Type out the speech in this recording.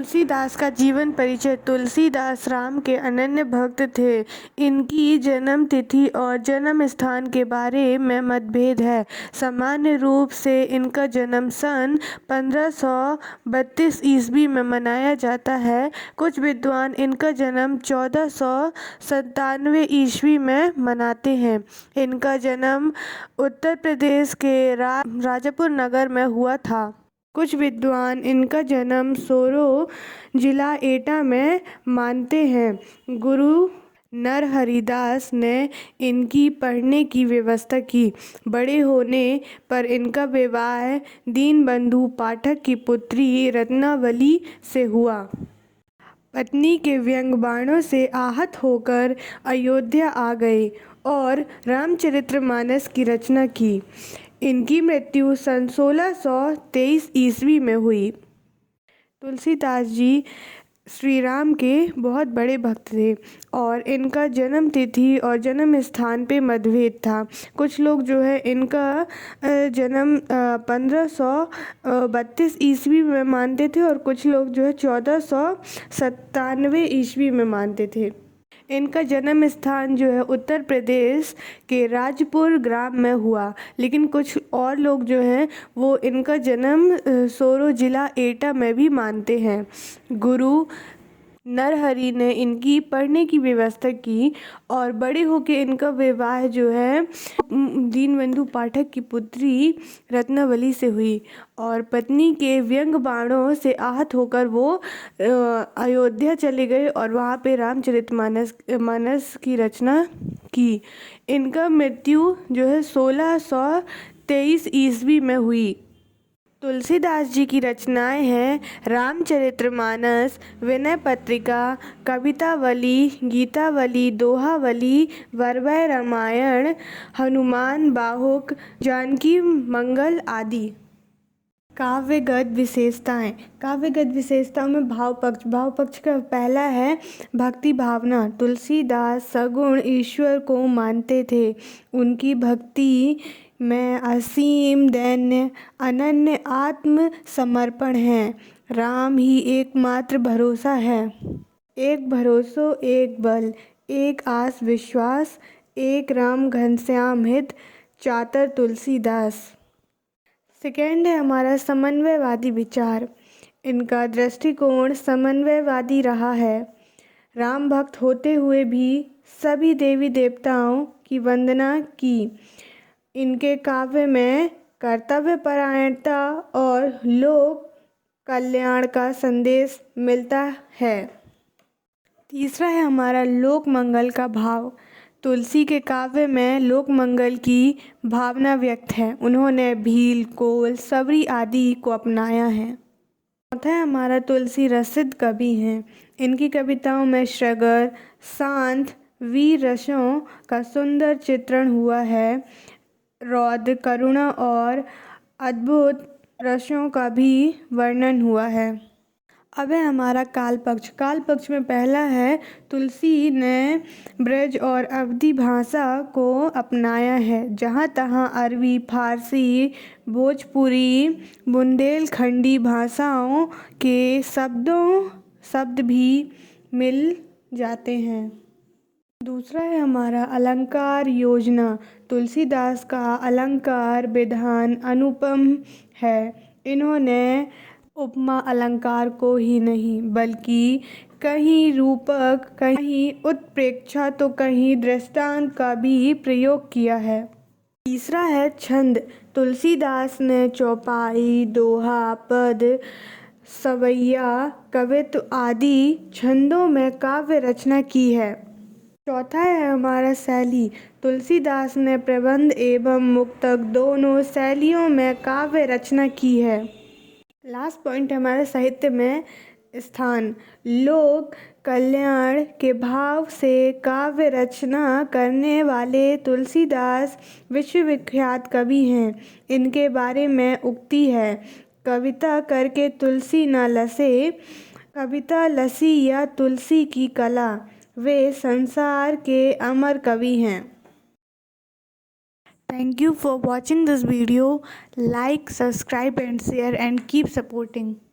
तुलसीदास का जीवन परिचय। तुलसीदास राम के अनन्य भक्त थे। इनकी जन्म तिथि और जन्म स्थान के बारे में मतभेद है। सामान्य रूप से इनका जन्म सन 1532 ईस्वी में मनाया जाता है। कुछ विद्वान इनका जन्म 1497 ईस्वी में मनाते हैं। इनका जन्म उत्तर प्रदेश के राजापुर नगर में हुआ था। कुछ विद्वान इनका जन्म सोरो जिला एटा में मानते हैं। गुरु नरहरिदास ने इनकी पढ़ने की व्यवस्था की। बड़े होने पर इनका विवाह दीनबंधु पाठक की पुत्री रत्नावली से हुआ। पत्नी के व्यंग बाणों से आहत होकर अयोध्या आ गए और रामचरितमानस की रचना की। इनकी मृत्यु सन 1623 ईस्वी में हुई। तुलसीदास जी श्री राम के बहुत बड़े भक्त थे और इनका जन्म तिथि और जन्म स्थान पे मतभेद था। कुछ लोग जो है इनका जन्म 1532 ईस्वी में मानते थे और कुछ लोग जो है 1497 ईस्वी में मानते थे। इनका जन्म स्थान जो है उत्तर प्रदेश के राजपुर ग्राम में हुआ, लेकिन कुछ और लोग जो हैं वो इनका जन्म सोरो जिला एटा में भी मानते हैं। गुरु नरहरि ने इनकी पढ़ने की व्यवस्था की और बड़े होकर इनका विवाह जो है दीनबंधु पाठक की पुत्री रत्नावली से हुई और पत्नी के व्यंग बाणों से आहत होकर वो अयोध्या चले गए और वहाँ पे रामचरितमानस की रचना की। इनका मृत्यु जो है 1623 ईस्वी में हुई। तुलसीदास जी की रचनाएं हैं रामचरितमानस, विनय पत्रिका, कवितावली, गीतावली, दोहावली, वरवै रामायण, हनुमान बाहुक, जानकी मंगल आदि। काव्यगत विशेषताएं। काव्यगत विशेषताओं में भाव पक्ष का पहला है भक्ति भावना। तुलसीदास सगुण ईश्वर को मानते थे। उनकी भक्ति में असीम दैन्य अनन्य आत्म समर्पण है। राम ही एकमात्र भरोसा है। एक भरोसो एक बल, एक आस विश्वास, एक राम घनश्याम हित, चातर तुलसीदास। सेकेंड है हमारा समन्वयवादी विचार। इनका दृष्टिकोण समन्वयवादी रहा है। राम भक्त होते हुए भी सभी देवी देवताओं की वंदना की। इनके काव्य में कर्तव्यपरायणता और लोक कल्याण का संदेश मिलता है। तीसरा है हमारा लोक मंगल का भाव। तुलसी के काव्य में लोक मंगल की भावना व्यक्त है। उन्होंने भील, कोल, सबरी आदि को अपनाया है। चौथा है हमारा तुलसी रसिद कवि हैं। इनकी कविताओं में श्रृंगार, शांत, वीर रसों का सुंदर चित्रण हुआ है। रौद्र, करुणा और अद्भुत रसों का भी वर्णन हुआ है। अब है हमारा काल पक्ष। काल पक्ष में पहला है तुलसी ने ब्रज और अवधी भाषा को अपनाया है। जहाँ तहाँ अरबी, फारसी, भोजपुरी, बुंदेलखंडी भाषाओं के शब्द भी मिल जाते हैं। दूसरा है हमारा अलंकार योजना। तुलसीदास का अलंकार विधान अनुपम है। इन्होंने उपमा अलंकार को ही नहीं बल्कि कहीं रूपक, कहीं उत्प्रेक्षा तो कहीं दृष्टांत का भी प्रयोग किया है। तीसरा है छंद। तुलसीदास ने चौपाई, दोहा, पद, सवैया, कवित्व आदि छंदों में काव्य रचना की है। चौथा है हमारा शैली। तुलसीदास ने प्रबंध एवं मुक्तक दोनों शैलियों में काव्य रचना की है। लास्ट पॉइंट हमारे साहित्य में स्थान। लोक कल्याण के भाव से काव्य रचना करने वाले तुलसीदास विश्वविख्यात कवि हैं। इनके बारे में उक्ति है, कविता करके तुलसी न लसे, कविता लसी या तुलसी की कला। वे संसार के अमर कवि हैं। Thank you for watching this video. Like, subscribe and share and keep supporting.